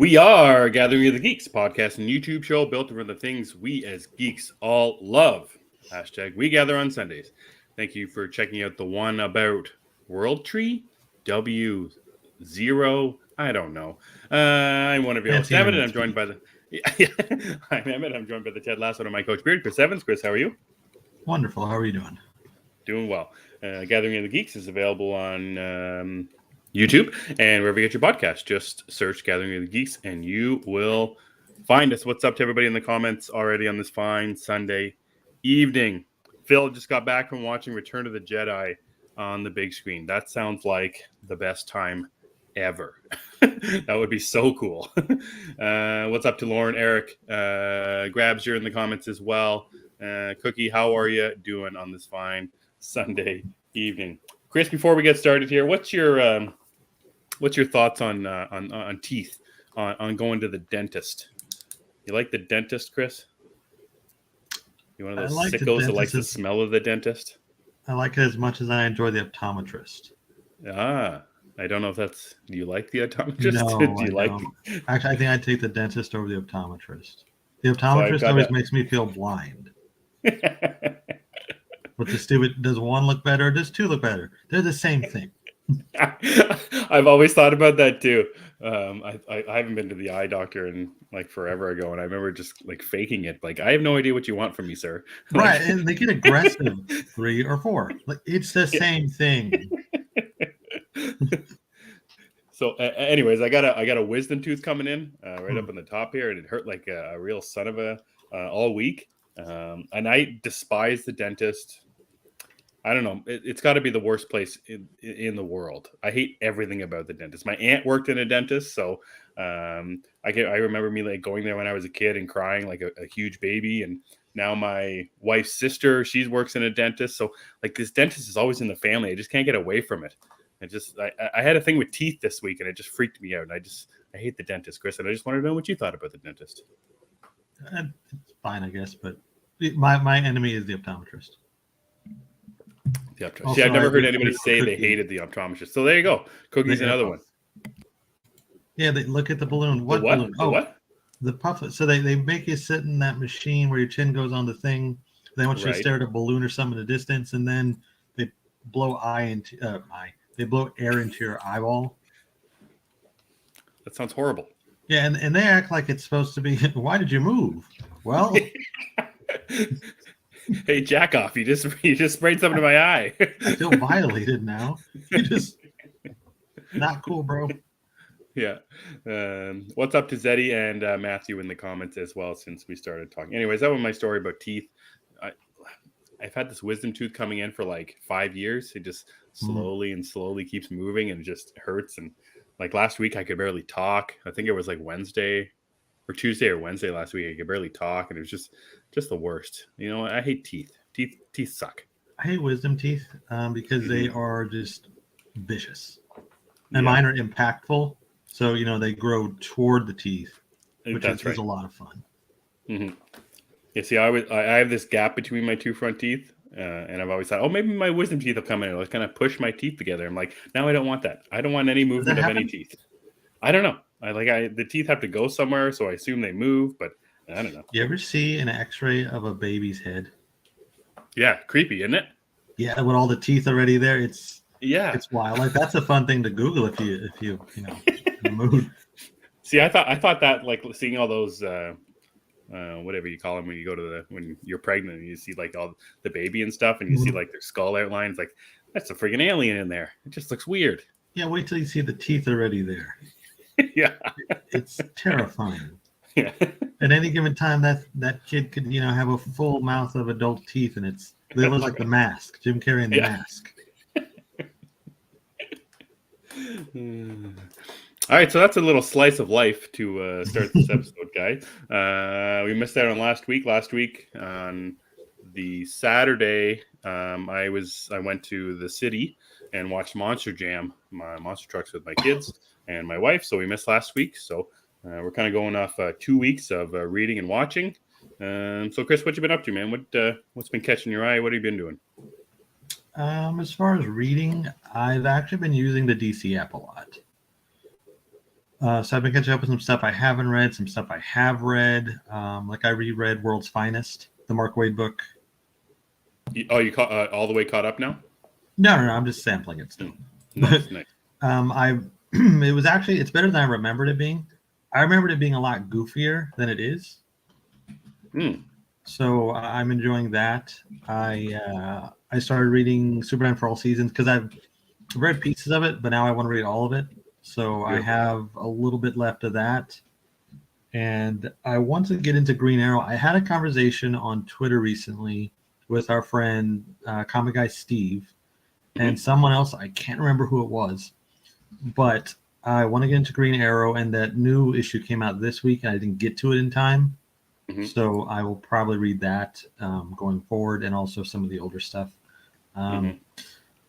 We are Gathering of the Geeks, podcast and YouTube show built around the things we as geeks all love. Hashtag we gather on Sundays. Thank you for checking out the One About W0rldtr33. W0, I don't know. I'm one of your hosts, Emmet, and I'm joined by the... I'm Emmet. I'm joined by the Ted Lasso and my coach Beard, Chris Evans. Chris, how are you? Wonderful. How are you doing? Doing well. Gathering of the Geeks is available on YouTube and wherever you get your podcast. Just search Gathering of the Geeks and you will find us. What's up to everybody in the comments already on this fine Sunday evening? Phil just got back from watching Return of the Jedi on the big screen. That sounds like the best time ever. That would be so cool. What's up to Lauren? Eric grabs you in the comments as well. Cookie, how are you doing on this fine Sunday evening? Chris, before we get started here, what's your thoughts on teeth, on going to the dentist? You like the dentist, Chris? You one of those sickos that likes the smell of the dentist? I like it as much as I enjoy the optometrist. I don't know if that's... Do you like the optometrist? No, Do you I don't. Actually, I think I'd take the dentist over the optometrist. The optometrist always makes me feel blind. But the stupid, does one look better or does two look better? They're the same thing. I've always thought about that too. I haven't been to the eye doctor in like forever ago, and I remember just like faking it. Like, I have no idea what you want from me, sir. Right, and they get aggressive 3 or 4. Like, it's the same thing. So, anyways, I got a wisdom tooth coming in right up on the top here, and it hurt like a real son of a all week. And I despise the dentist. I don't know. It's got to be the worst place in the world. I hate everything about the dentist. My aunt worked in a dentist, so I remember me like going there when I was a kid and crying like a huge baby. And now my wife's sister, she works in a dentist, so like this dentist is always in the family. I just can't get away from it. I had a thing with teeth this week, and it just freaked me out. And I hate the dentist, Chris. And I just wanted to know what you thought about the dentist. It's fine, I guess, but my enemy is the optometrist. The optometrist. Also, I've nenever heard anybody say they hated the optometrist. So there you go. Cookie's another one. Yeah, they look at the balloon. What balloon? What? The puff. So they make you sit in that machine where your chin goes on the thing. They want you to stare at a balloon or something in the distance, and then they blow They blow air into your eyeball. That sounds horrible. Yeah, and they act like it's supposed to be. Why did you move? Well, hey, jack off! You just sprayed something to my eye. I feel violated now. You just not cool, bro. Yeah. What's up to Zeddy and Matthew in the comments as well since we started talking. Anyways, that was my story about teeth. I've had this wisdom tooth coming in for like 5 years. It just slowly keeps moving, and it just hurts. And like last week, I could barely talk. I think it was like Tuesday or Wednesday last week. I could barely talk, and it was just the worst. You know, I hate teeth. Teeth suck. I hate wisdom teeth because they are just vicious, and mine are impactful. So they grow toward the teeth, which is a lot of fun. Mm-hmm. Yeah, see, I have this gap between my two front teeth, and I've always thought, oh, maybe my wisdom teeth will come in. It'll kind of push my teeth together. I'm like, no, I don't want that. I don't want any movement of any teeth. I don't know. The teeth have to go somewhere, so I assume they move, but I don't know. You ever see an X-ray of a baby's head? Yeah, creepy, isn't it? Yeah, with all the teeth already there, it's wild. Like, that's a fun thing to Google if you in the mood. See, I thought that like seeing all those. Whatever you call them when you go to when you're pregnant and you see like all the baby and stuff and you see like their skull outlines, like that's a freaking alien in there. It just looks weird. Yeah, wait till you see the teeth already there. Yeah, it's terrifying. Yeah. At any given time, that kid could have a full mouth of adult teeth, and they look like the Mask, Jim Carrey in the Mask. All right, so that's a little slice of life to start this episode, guys. We missed out on last week. Last week on the Saturday, I went to the city and watched Monster Jam, my monster trucks with my kids and my wife. So we missed last week. So we're kind of going off 2 weeks of reading and watching. So Chris, what you been up to, man? What's been catching your eye? What have you been doing? As far as reading, I've actually been using the DC app a lot. So I've been catching up with some stuff I haven't read, some stuff I have read. Like I reread World's Finest, the Mark Waid book. You caught all the way caught up now? No, I'm just sampling it still. Nice. It was actually, it's better than I remembered it being. I remembered it being a lot goofier than it is. So I'm enjoying that. I started reading Superman for All Seasons because I've read pieces of it, but now I want to read all of it. So I have a little bit left of that. And I want to get into Green Arrow. I had a conversation on Twitter recently with our friend, comic guy Steve, and someone else. I can't remember who it was, but I want to get into Green Arrow, and that new issue came out this week, and I didn't get to it in time. So I will probably read that going forward, and also some of the older stuff.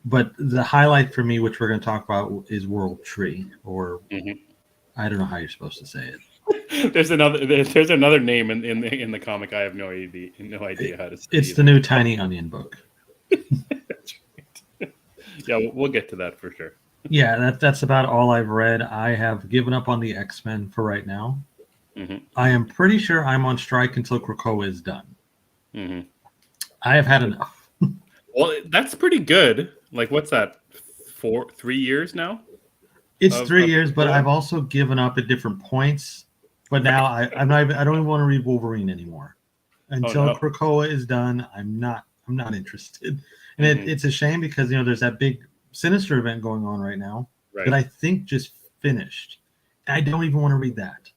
But the highlight for me, which we're going to talk about, is World Tree, or I don't know how you're supposed to say it. There's another name in the comic. I have no idea how to say it. It's the new Tiny Onion book. That's right. Yeah, we'll get to that for sure. Yeah, that's about all I've read. I have given up on the X-Men for right now. I am pretty sure I'm on strike until Krakoa is done. I have had enough. Well, that's pretty good. Like, what's that? 3 years now? It's 3 years, but I've also given up at different points. But now I don't even want to read Wolverine anymore until Krakoa is done. I'm not interested, and it's a shame because there's that big Sinister event going on right now that I think just finished. I don't even want to read that.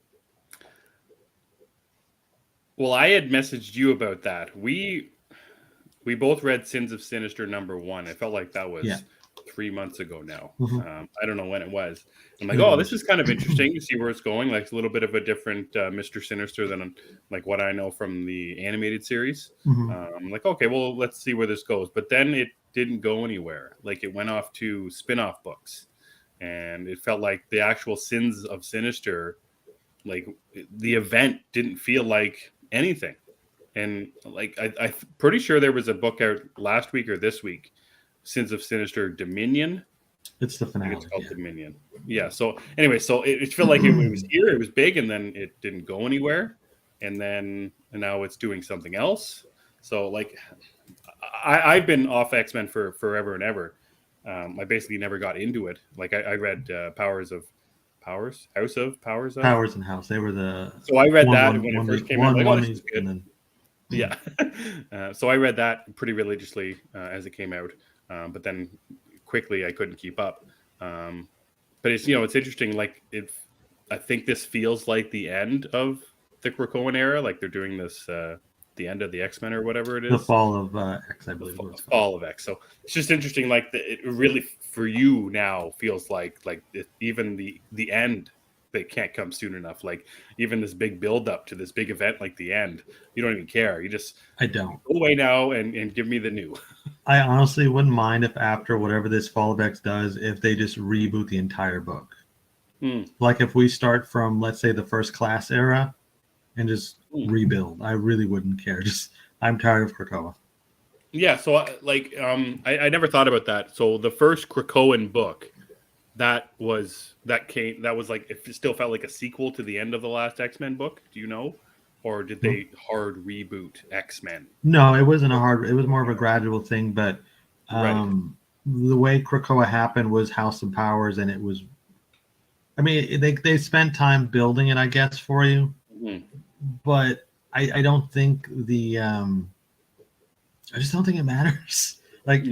Well, I had messaged you about that. We both read Sins of Sinister #1. I felt like that was 3 months ago now. I don't know when it was. I'm like, this is kind of interesting to see where it's going. Like, a little bit of a different Mr. Sinister than like what I know from the animated series. I'm like, okay, well, let's see where this goes. But then it didn't go anywhere. Like, it went off to spin-off books, and it felt like the actual Sins of Sinister, like the event didn't feel like anything. And like, I'm pretty sure there was a book out last week or this week, Sins of Sinister Dominion. It's the finale. I think it's called Dominion. Yeah. So anyway, so it felt like it was here, it was big, and then it didn't go anywhere, and now it's doing something else. So like, I've been off X-Men for forever and ever. I basically never got into it. Like I read House of Powers. Powers and House. They were the. So I read that when it first came out. Like, this is good. Yeah. So I read that pretty religiously as it came out. But then quickly I couldn't keep up. But it's it's interesting. Like, I think this feels like the end of the Krakoan era. Like, they're doing this the end of the X-Men or whatever it is. The fall of X, I believe. The fall of X. So it's just interesting. Like, it really for you now feels like even the end. They can't come soon enough. Like, even this big build up to this big event, like the end, you don't even care. I don't go away now and give me the new. I honestly wouldn't mind if after whatever this Fall of X does, if they just reboot the entire book. Like, if we start from, let's say, the First Class era and just rebuild, I really wouldn't care. I'm tired of Krakoa. Yeah. So I never thought about that. So the first Krakoan book, that was like, it still felt like a sequel to the end of the last X-Men book. Do you know? Or did they hard reboot X-Men? No, it wasn't it was more of a gradual thing, but the way Krakoa happened was House of Powers, and it was, I mean, they spent time building it, I guess, for you. But I don't think I just don't think it matters. Like,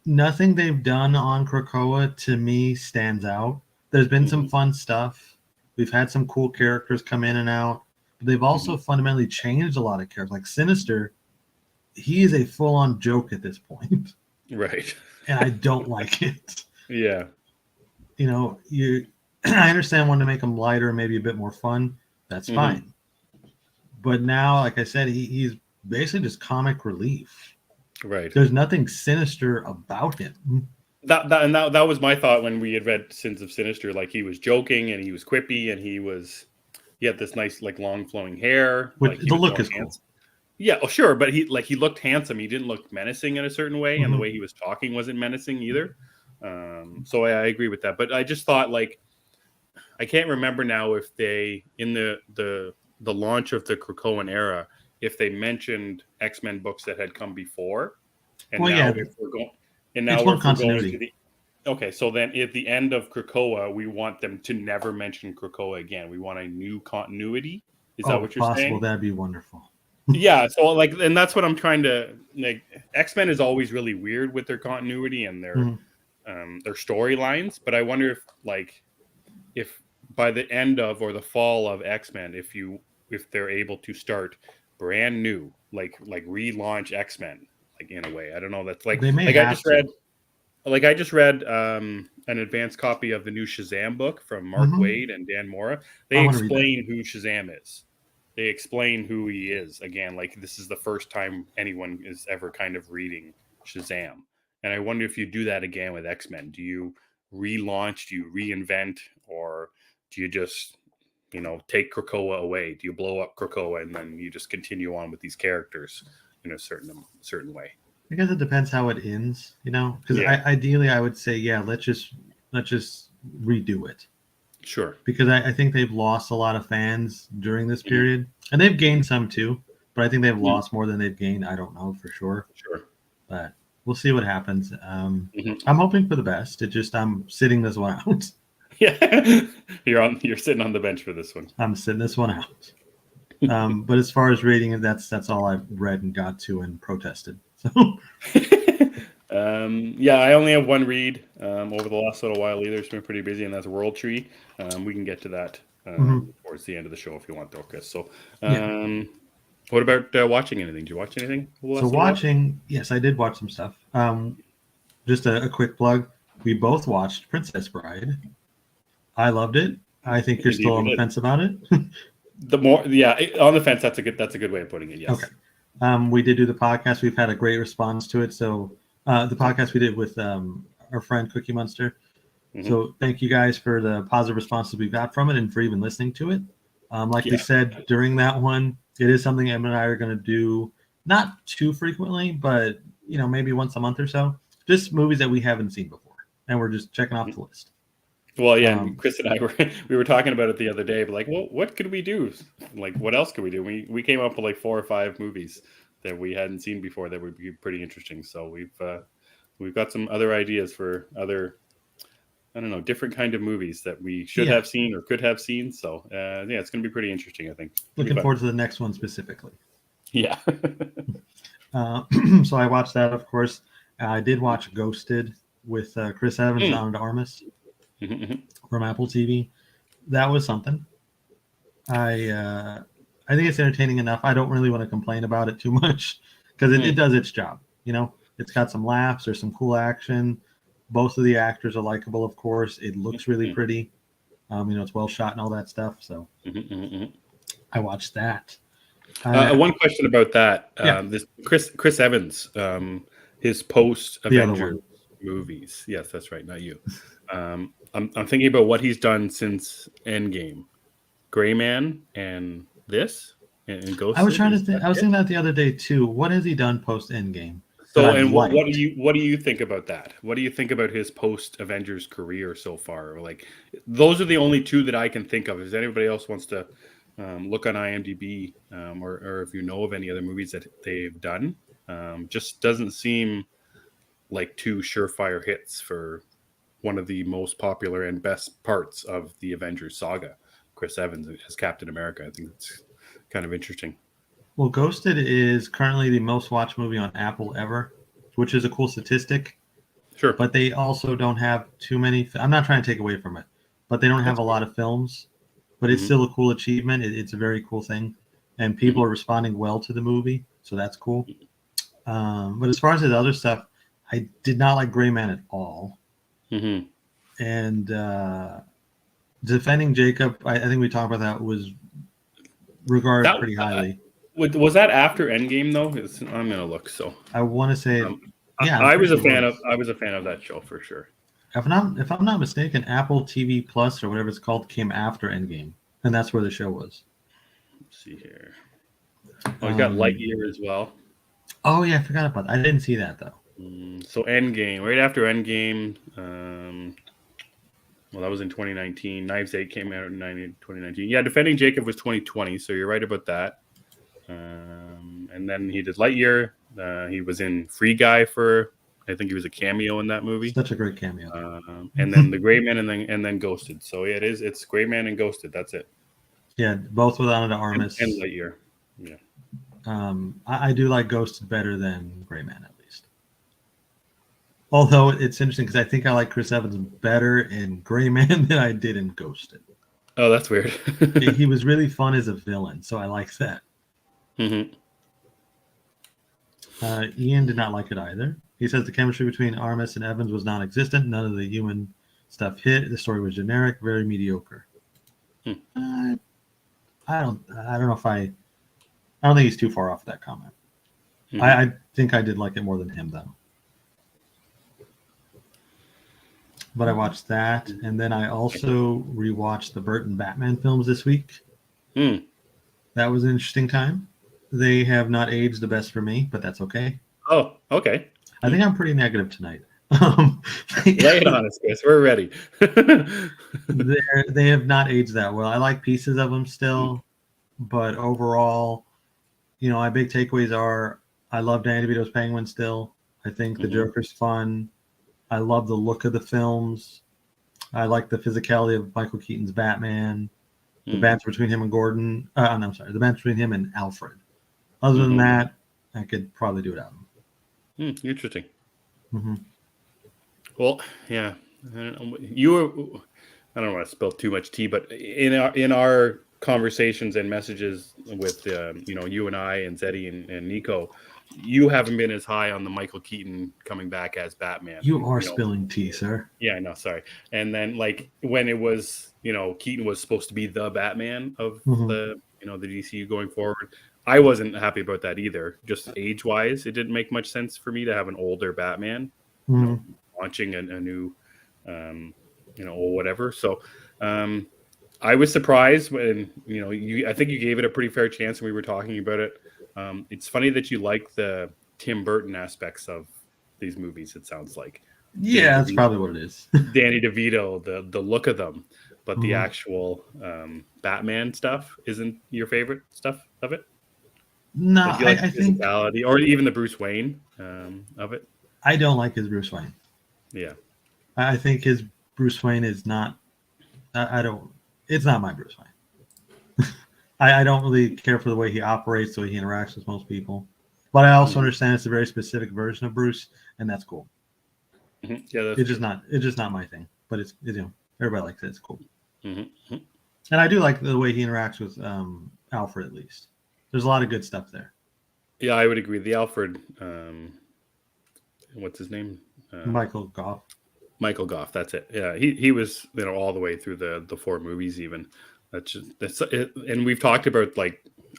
nothing they've done on Krakoa to me stands out. There's been some fun stuff. We've had some cool characters come in and out. But they've also fundamentally changed a lot of characters. Like Sinister, he is a full-on joke at this point. Right. And I don't like it. Yeah. I understand wanting to make him lighter and maybe a bit more fun. That's fine. But now, like I said, he's basically just comic relief. Right. There's nothing sinister about him. That was my thought when we had read Sins of Sinister. Like, he was joking and he was quippy and he had this nice, like, long flowing hair. Which, the look is cool. Yeah, sure, but he looked handsome. He didn't look menacing in a certain way, and the way he was talking wasn't menacing either. So I agree with that. But I just thought, like, I can't remember now if they in the launch of the Krakoan era, if they mentioned X-Men books that had come before, and Well, now yeah, if we're going it's one if we're going to continuity. the okay, so then at the end of Krakoa, we want them to never mention Krakoa again. We want a new continuity. Is that Oh, what if you're possible, saying? that'd be wonderful. Yeah, so like, and that's what I'm trying to like. X-Men is always really weird with their continuity and Mhm. their storylines, but I wonder if by the end of or the fall of X-Men, if they're able to start brand new, like relaunch X-Men, like in a way. I don't know. That's They may like I have just to. read like I just read an advanced copy of the new Shazam book from Mark Hmm. Waid and Dan Mora. I They want to read that. explain who Shazam is. They explain who he is again. Like this is the first time anyone is ever kind of reading Shazam, and I wonder if you do that again with X-Men. Do you relaunch? Do you reinvent, or do you just take Krakoa away? Do you blow up Krakoa and then you just continue on with these characters in a certain way? I guess it depends how it ends, because Yeah, ideally I would say, yeah, let's just redo it, sure. because I think they've lost a lot of fans during this Mhm. period, and they've gained some too, but I think they've Mhm. lost more than they've gained. I don't know for sure, Sure. but we'll see what happens. Mhm. I'm hoping for the best. It just I'm sitting this one out. Yeah, you're sitting on the bench for this one. I'm sitting this one out. But as far as rating it, that's all I've read and got to and protested. So Yeah, I only have one read over the last little while. Either it's been pretty busy, and that's World Tree. We can get to that mhm. towards the end of the show if you want, though, Chris. So, Yeah. what about watching anything? Did you watch anything over the So last little while? watching, yes, I did watch some stuff. Just a quick plug. We both watched Princess Bride. I loved it. I think you're Indeed, still we on the did. fence about it. Yeah, on the fence. That's a good way of putting it. Okay. Yes. We did do the podcast. We've had a great response to it. So the podcast we did with our friend Cookie Monster. Hmm. So thank you guys for the positive responses we got from it and for even listening to it. Like we Yeah. said during that one, it is something Em and I are going to do not too frequently, but maybe once a month or so. Just movies that we haven't seen before, and we're just checking off the list. Well, yeah, and Um, Chris and I we were talking about it the other day, but like, well, what could we do? Like, what else could we do? We came up with like 4 or 5 movies that we hadn't seen before that would be pretty interesting. So we've got some other ideas for other, I don't know, different kind of movies that we should yeah, have seen or could have seen. So yeah, it's going to be pretty interesting. I think it'll be looking fun. forward to the next one specifically. Yeah. Uh, so I watched that, of course. I did watch Ghosted with Chris Evans and Mm. Ana de Armas Mhm. from Apple TV. That was something. I think it's entertaining enough. I don't really want to complain about it too much because it Mm. does its job. It's got some laughs. There's some cool action. Both of the actors are likable, of course. It looks really Mhm. pretty. It's well shot and all that stuff. So Mhm. Mhm. I watched that. Uh, One question about that. yeah, This Chris Evans, his post the other Avengers one. movies. Yes, that's right, not you. I'm thinking about what he's done since Endgame, Gray Man, and this and I was Ghosted. trying to Is think. that I was it? thinking that the other day too. What has he done post Endgame that So, I've and liked? what do you think about that? What do you think about his post Avengers career so far? Or like, those are the only two that I can think of. If anybody else wants to look on IMDb, or if you know of any other movies that they've done, just doesn't seem like two surefire hits for one of the most popular and best parts of the Avengers saga. Chris Evans as Captain America. I think it's kind of interesting. Well, Ghosted is currently the most watched movie on Apple ever, which is a cool statistic. Sure. But they also don't have too many. I'm not trying to take away from it, but they don't have That's a good. lot of films. But it's Hmm. still a cool achievement. It's a very cool thing, and people Hmm. are responding well to the movie, so that's cool. But as far as the other stuff, I did not like Gray Man at all, Hmm. and defending Jacob, I think we talked about that was regarded That pretty highly. was that after Endgame though? I'm gonna look. So I want to say, um, yeah, I'm I pretty was a sure it fan of was. that show for sure. If I'm not mistaken, Apple TV Plus or whatever it's called came after Endgame, and that's where the show was. Let's see here. Oh, he's got Um, Lightyear as well. oh yeah, I forgot about that. I didn't see that though. So Endgame, right after Endgame. Well, that was in 2019. Knives 8 came out in 2019. Yeah, Defending Jacob was 2020, so you're right about that. And then he did Lightyear. He was in Free Guy for, I think he was a cameo in that movie. Such a great cameo. And then The Gray Man, and then Ghosted. So yeah, it's Gray Man and Ghosted. That's it. Yeah, both with Ana de Armas. And Lightyear. Yeah. I do like Ghosted better than Gray Man, at least. Although it's interesting because I think I like Chris Evans better in Gray Man than I did in Ghosted. Oh, that's weird. He was really fun as a villain, so I like that. Mm-hmm. Ian did not like it either. He says the chemistry between Armas and Evans was non-existent. None of the human stuff hit. The story was generic, very mediocre. I don't think he's too far off that comment. Mm-hmm. I think I did like it more than him, though. But I watched that, and then I also rewatched the Burton Batman films this week. That was an interesting time. They have not aged the best for me, but that's okay. Oh, okay. I think I'm pretty negative tonight. Lay it on us, Chris. We're ready. They have not aged that well. I like pieces of them still, but overall, my big takeaways are I love Danny DeVito's Penguin still. I think the Joker's fun. I love the look of the films. I like the physicality of Michael Keaton's Batman. The banter between him and Gordon. The banter between him and Alfred. Other than that, I could probably do without him. Interesting. Mm-hmm. Well, yeah. I don't want to spill too much tea, but in our conversations and messages with you and I and Zeddy and Nico, you haven't been as high on the Michael Keaton coming back as Batman. You are spilling tea, sir. Yeah, no, sorry. And then when it was, Keaton was supposed to be the Batman of the DCU going forward, I wasn't happy about that either. Just age-wise, it didn't make much sense for me to have an older Batman launching a new, or whatever. So I was surprised when, I think you gave it a pretty fair chance when we were talking about it. It's funny that you like the Tim Burton aspects of these movies, it sounds like. Yeah, that's probably what it is. Danny DeVito, the look of them, but the actual Batman stuff isn't your favorite stuff of it? No, I think... or even the Bruce Wayne of it? I don't like his Bruce Wayne. Yeah. I think his Bruce Wayne is not... It's not my Bruce Wayne. I don't really care for the way he operates, the way he interacts with most people. But I also understand it's a very specific version of Bruce, and that's cool. Mm-hmm. Yeah, it's just not my thing. But it's everybody likes it. It's cool. Mm-hmm. And I do like the way he interacts with Alfred, at least. There's a lot of good stuff there. Yeah, I would agree. The Alfred, what's his name? Michael Goff. Michael Goff, that's it. Yeah, he was all the way through the 4 movies even. That's it. And we've talked about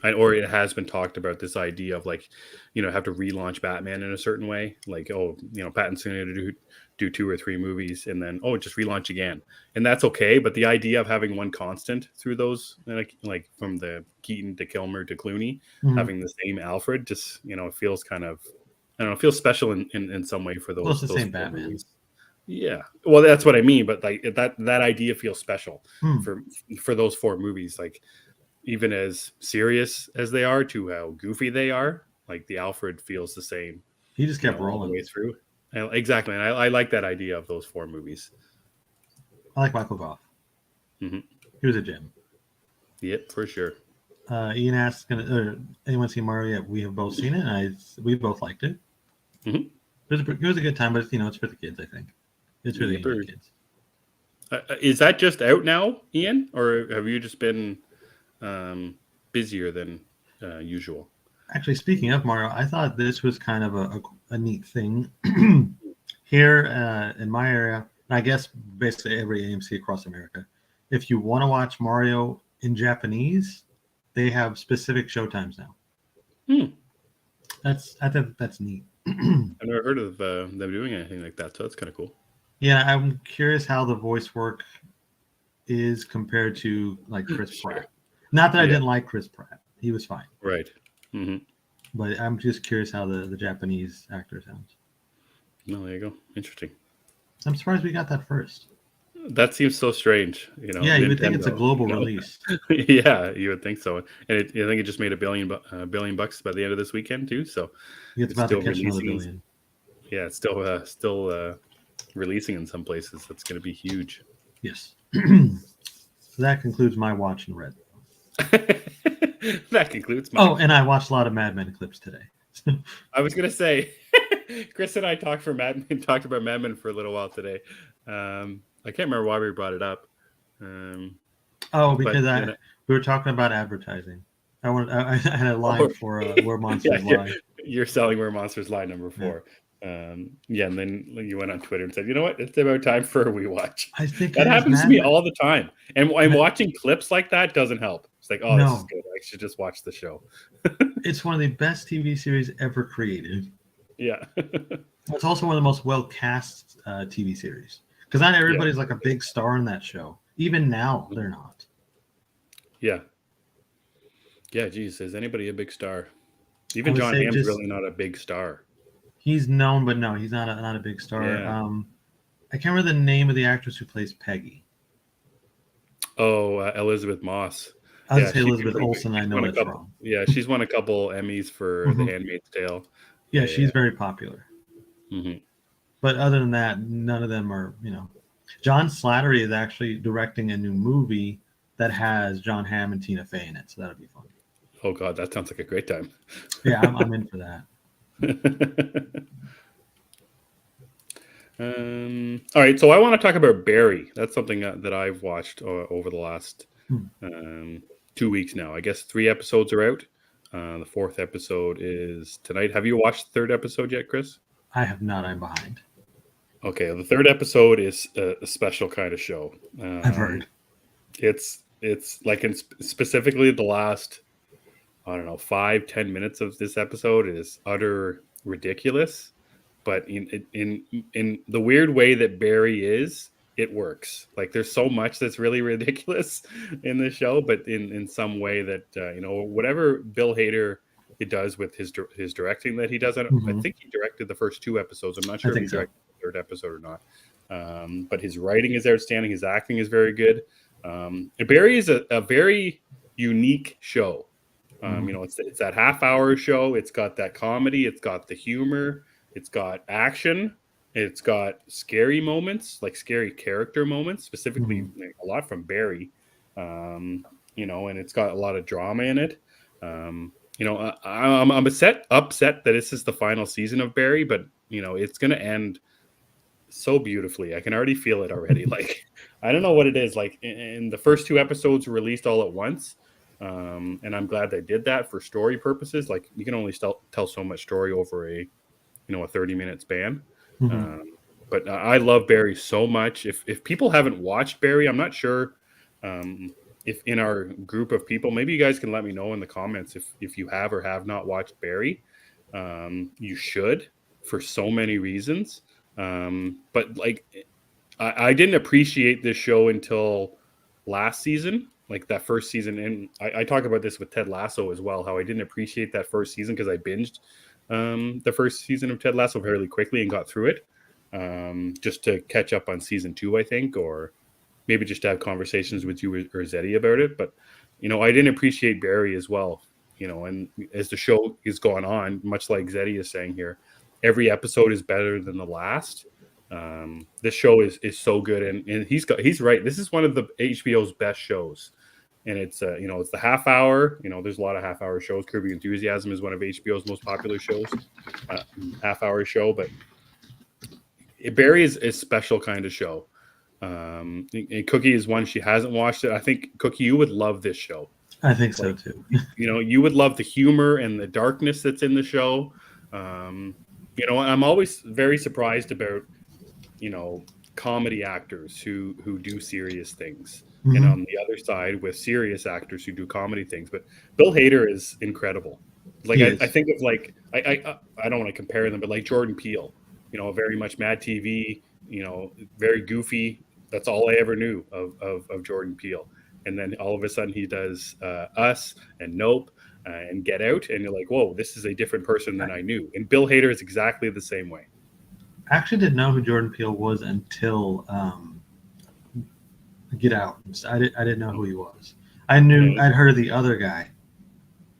or it has been talked about this idea of have to relaunch Batman in a certain way. Pattinson's going to do 2 or 3 movies and then just relaunch again, and that's okay. But the idea of having one constant through those, like from the Keaton to Kilmer to Clooney, having the same Alfred, just it feels kind of, I don't know, it feels special in some way for those. Well, it's the those same Batman. Movies. Yeah, well, that's what I mean. But that idea feels special for those 4 movies. Even as serious as they are to how goofy they are, the Alfred feels the same. He just kept rolling all the way through. Exactly, and I like that idea of those 4 movies. I like Michael Goff. He was a gem. Yep, for sure. Ian asks, anyone seen Mario yet? We have both seen it. We both liked it. It was a good time, but it's for the kids, I think. It's really for the kids. Is that just out now, Ian, or have you just been busier than usual? Actually, speaking of Mario, I thought this was kind of a neat thing here in my area. And I guess basically every AMC across America. If you want to watch Mario in Japanese, they have specific showtimes now. I think that's neat. I've never heard of them doing anything like that, so that's kind of cool. Yeah, I'm curious how the voice work is compared to Chris Pratt. Not that I didn't like Chris Pratt; he was fine. Right. But I'm just curious how the Japanese actor sounds. No, there you go. Interesting. I'm surprised we got that first. That seems so strange. You know, Yeah, you would think it's a Nintendo, global you know? release. Yeah, you would think so. And I think it just made $1 billion by the end of this weekend too. So It's it's about to still catch another releasing. billion. Yeah, it's still releasing in some places. That's going to be huge. Yes. So that concludes my watch and read. That concludes my. Oh, and I watched a lot of Mad Men clips today. I was gonna say, Chris and I talked about Mad Men for a little while today. I can't remember why we brought it up. Because we were talking about advertising. I had a line for Where Monsters Lie. You're selling Where Monsters Lie #4. Yeah, and then you went on Twitter and said, "You know what? It's about time for a rewatch." I think that happens to me all the time, and watching clips like that doesn't help. It's like, oh, this is good. I should just watch the show. It's one of the best TV series ever created. Yeah, it's also one of the most well cast TV series because not everybody's like a big star in that show. Even now, they're not. Yeah. Geez, is anybody a big star? Even John Hamm's really not a big star. He's known, but no, he's not a big star. Yeah. I can't remember the name of the actress who plays Peggy. Oh, Elizabeth Moss. I was going to say Elizabeth Olsen. I know that's wrong. Yeah, she's won a couple Emmys for The Handmaid's Tale. Yeah, she's very popular. Mm-hmm. But other than that, none of them are, John Slattery is actually directing a new movie that has John Hamm and Tina Fey in it, so that'll be fun. Oh, God, that sounds like a great time. Yeah, I'm in for that. All right, so I want to talk about Barry. That's something that I've watched over the last 2 weeks now. I guess 3 episodes are out. The 4th episode is tonight. Have you watched the 3rd episode yet, Chris? I have not. I'm behind. Okay, the 3rd episode is a special kind of show. I've heard. It's like specifically the last, 5-10 minutes of this episode is utter ridiculous. But in the weird way that Barry is, it works. Like there's so much that's really ridiculous in the show, but in some way that whatever Bill Hader it does with his directing that he does. I think he directed the first 2 episodes. I'm not sure if he directed the 3rd episode or not. But his writing is outstanding. His acting is very good. Barry is a very unique show. It's that half-hour show. It's got that comedy. It's got the humor. It's got action. It's got scary moments, like scary character moments, specifically a lot from Barry. And it's got a lot of drama in it. I'm upset that this is the final season of Barry, but it's going to end so beautifully. I can already feel it already. Like I don't know what it is. Like in the first 2 episodes were released all at once. And I'm glad they did that for story purposes. Like you can only tell so much story over a 30-minute span. But I love Barry so much. If people haven't watched Barry, I'm not sure if in our group of people, maybe you guys can let me know in the comments if you have or have not watched Barry. You should, for so many reasons. But like I didn't appreciate this show until last season, like that first season. And I talk about this with Ted Lasso as well, how I didn't appreciate that first season because I binged the first season of Ted Lasso fairly quickly and got through it just to catch up on season 2, I think, or maybe just to have conversations with you or Zeddy about it. But, I didn't appreciate Barry as well, and as the show is going on, much like Zeddy is saying here, every episode is better than the last. This show is so good. And he's right. This is one of the HBO's best shows. And it's, it's the half hour, there's a lot of half hour shows. Curb Your Enthusiasm is one of HBO's most popular shows, half hour show, but Barry is a special kind of show. And Cookie is one, she hasn't watched it. I think Cookie, you would love this show. I think so too. You would love the humor and the darkness that's in the show. I'm always very surprised about, comedy actors who do serious things. And on the other side with serious actors who do comedy things. But Bill Hader is incredible. Like I think of like I don't want to compare them, but like Jordan Peele, very much Mad TV, very goofy. That's all I ever knew of Jordan Peele. And then all of a sudden he does Us and Nope and Get Out, and you're like, whoa, this is a different person than I knew. And Bill Hader is exactly the same way. I actually didn't know who Jordan Peele was until Get Out. I didn't know who he was. I'd heard of the other guy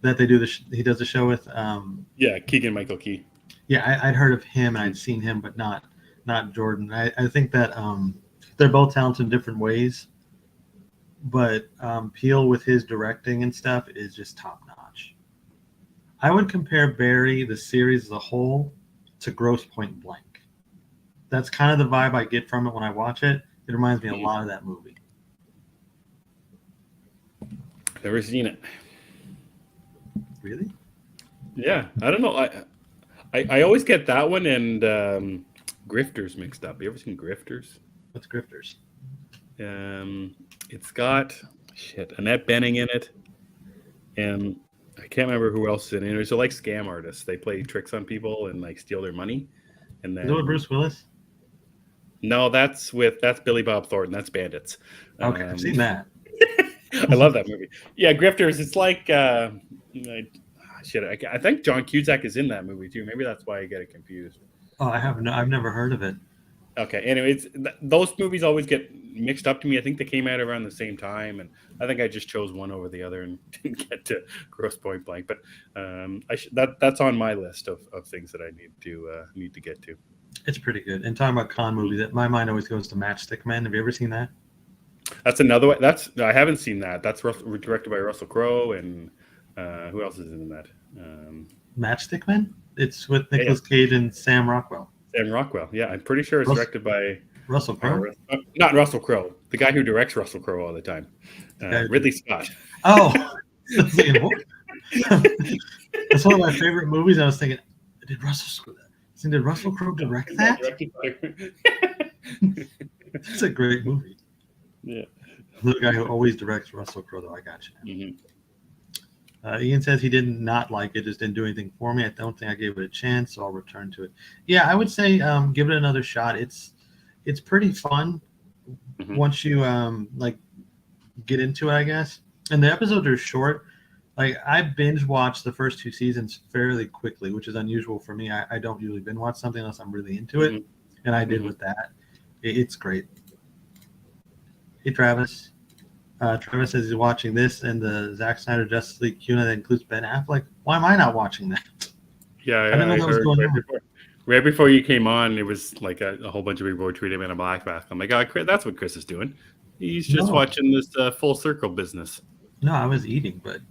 that they do he does the show with. Yeah, Keegan Michael Key. Yeah, I'd heard of him and I'd seen him, but not Jordan. I think that they're both talented in different ways, but Peele with his directing and stuff is just top notch. I would compare Barry, the series as a whole, to Grosse Point Blank. That's kind of the vibe I get from it when I watch it. It reminds me a lot of that movie. Never seen it. Really? Yeah, I don't know. I always get that one and Grifters mixed up. You ever seen Grifters? What's Grifters? It's got Annette Bening in it, and I can't remember who else is in it. So like scam artists, they play tricks on people and like steal their money. And then Is it with Bruce Willis? No, that's Billy Bob Thornton. That's Bandits. Okay, I've seen that. I love that movie. Yeah, Grifters. It's like I think John Cusack is in that movie too. Maybe that's why I get it confused. Oh, I've never heard of it. Okay. Anyways, those movies always get mixed up to me. I think they came out around the same time, and I think I just chose one over the other and didn't get to Grosse Point Blank. But that's on my list of things that I need to get to. It's pretty good. And talking about con movies, that my mind always goes to Matchstick Men. Have you ever seen that? That's another one. I haven't seen that. That's directed by Russell Crowe, and who else is in that? Matchstick Men. It's with Nicolas Cage and Sam Rockwell. Sam Rockwell. Yeah, I'm pretty sure it's directed by Russell Crowe. Not Russell Crowe. The guy who directs Russell Crowe all the time. Ridley Scott. Oh, that's one of my favorite movies. I was thinking, did Russell Crowe direct that? It's a great movie. Yeah. The guy who always directs Russell Crowe, though. I got you. Mm-hmm. Ian says he didn't not like it, just didn't do anything for me. I don't think I gave it a chance, so I'll return to it. Yeah, I would say give it another shot. It's pretty fun once you get into it, I guess. And the episodes are short. Like I binge watched the first 2 seasons fairly quickly, which is unusual for me. I don't usually binge watch something unless I'm really into it, and I did with that. It's great. Hey, Travis. Travis says he's watching this and the Zack Snyder Justice League Q&A that includes Ben Affleck. Why am I not watching that? Yeah, I didn't know that was going on. Right before you came on, it was like a whole bunch of people were tweeting him in a black mask. I'm like, that's what Chris is doing. He's just watching this full circle business. No, I was eating, but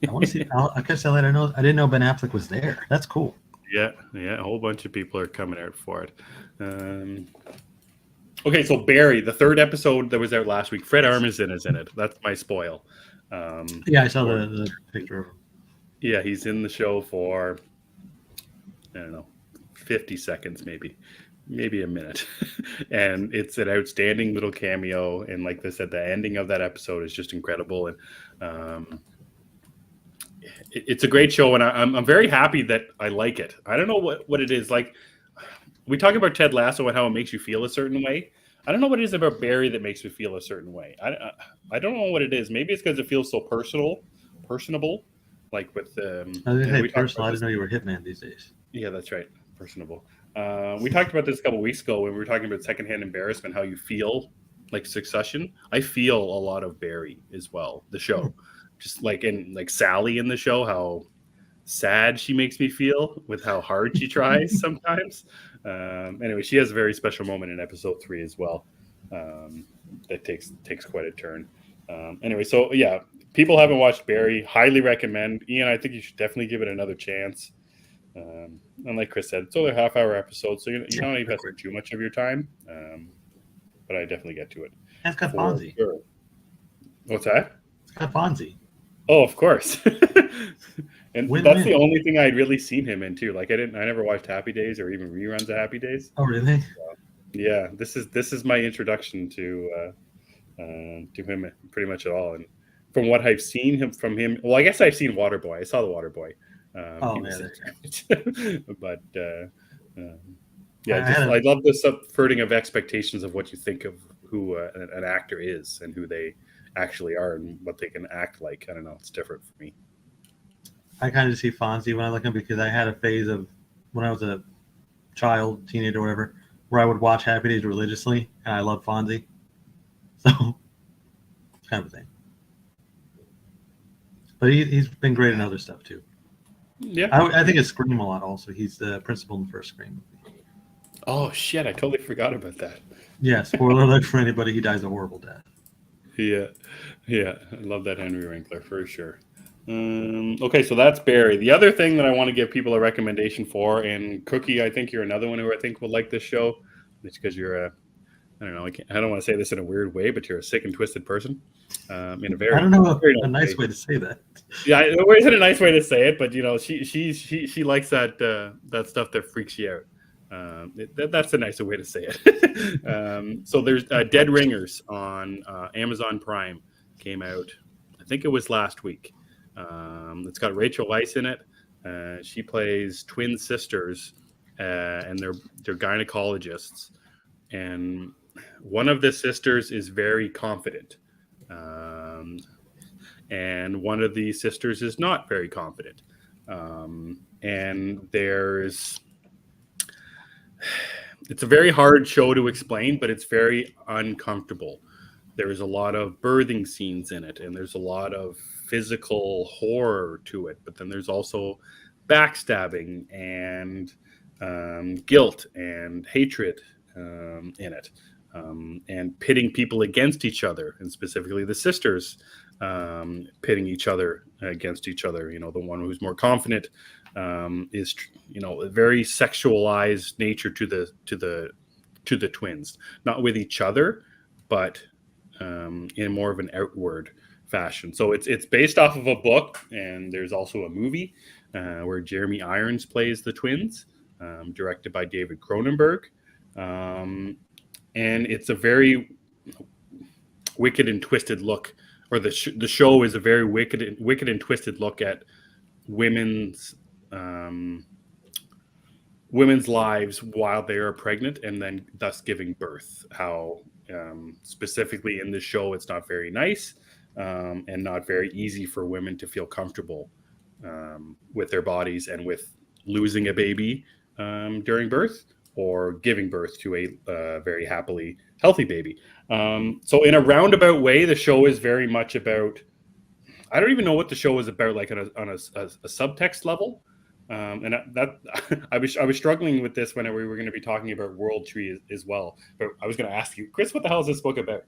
I want to see. I guess I didn't know Ben Affleck was there. That's cool. Yeah, a whole bunch of people are coming out for it. Okay, so Barry, the 3rd episode that was out last week, Fred Armisen is in it. That's my spoil. Yeah, I saw the picture of him. Yeah, he's in the show for, I don't know, 50 seconds maybe a minute. And it's an outstanding little cameo. And like I said, the ending of that episode is just incredible. And it's a great show. And I'm very happy that I like it. I don't know what it is. Like, we talk about Ted Lasso and how it makes you feel a certain way. I don't know what it is about Barry that makes me feel a certain way. I don't know what it is. Maybe it's because it feels so personable. Like with I didn't know you were Hitman these days. Yeah, that's right. Personable. We talked about this a couple of weeks ago when we were talking about secondhand embarrassment, how you feel like Succession. I feel a lot of Barry as well, the show. Just like Sally in the show, how sad she makes me feel with how hard she tries sometimes. Anyway, she has a very special moment in episode 3 as well. That takes quite a turn. Anyway, so yeah, people haven't watched Barry, highly recommend. Ian, I think you should definitely give it another chance. And like Chris said, it's only a half-hour episode, so you don't need to spend too much of your time. But I definitely get to it. It's got Fonzie. Sure. What's that? It's got Fonzie. Oh, of course. And that's the only thing I'd really seen him in too. Like I never watched Happy Days or even reruns of Happy Days. Oh, really? Yeah, this is my introduction to him pretty much at all. And from what I've seen from him, well, I guess I've seen Waterboy. I saw the Waterboy. But I love the subverting of expectations of what you think of who an actor is and who they actually are and what they can act like. I don't know. It's different for me. I kind of see Fonzie when I look at him because I had a phase of when I was a child, teenager, or whatever, where I would watch Happy Days religiously, and I love Fonzie. So kind of a thing. But he's been great in other stuff too. Yeah. I think it's Scream a lot also. He's the principal in the first Scream movie. Oh shit! I totally forgot about that. Yeah, spoiler alert for anybody. He dies a horrible death. Yeah, yeah, I love that Henry Winkler for sure. Okay, so that's Barry. The other thing that I want to give people a recommendation for, and Cookie, I think you're another one who I think will like this show. It's because you're a, I don't know, I don't want to say this in a weird way, but you're a sick and twisted person. In a very, I don't know very a nice way to say that. Yeah, it isn't a nice way to say it, but you know, she likes that that stuff that freaks you out. That's a nicer way to say it. So there's Dead Ringers on Amazon Prime came out. I think it was last week. It's got Rachel Weisz in it. She plays twin sisters, and they're gynecologists. And one of the sisters is very confident, and one of the sisters is not very confident. And it's a very hard show to explain, but it's very uncomfortable. There's a lot of birthing scenes in it, and there's a lot of physical horror to it. But then there's also backstabbing and guilt and hatred in it, and pitting people against each other, and specifically the sisters pitting each other against each other. You know, the one who's more confident is, you know, a very sexualized nature to the twins, not with each other, but in more of an outward fashion. So it's based off of a book, and there's also a movie where Jeremy Irons plays the twins, directed by David Cronenberg, and it's a very wicked and twisted look, or the show is a very wicked and twisted look at women's lives while they are pregnant and then thus giving birth. How specifically in this show, it's not very nice and not very easy for women to feel comfortable with their bodies and with losing a baby during birth or giving birth to a very happily healthy baby. So in a roundabout way, the show is very much about, I don't even know what the show is about, like on a subtext level. And that I was struggling with this when we were going to be talking about World Tree as well. But I was going to ask you, Chris, what the hell is this book about?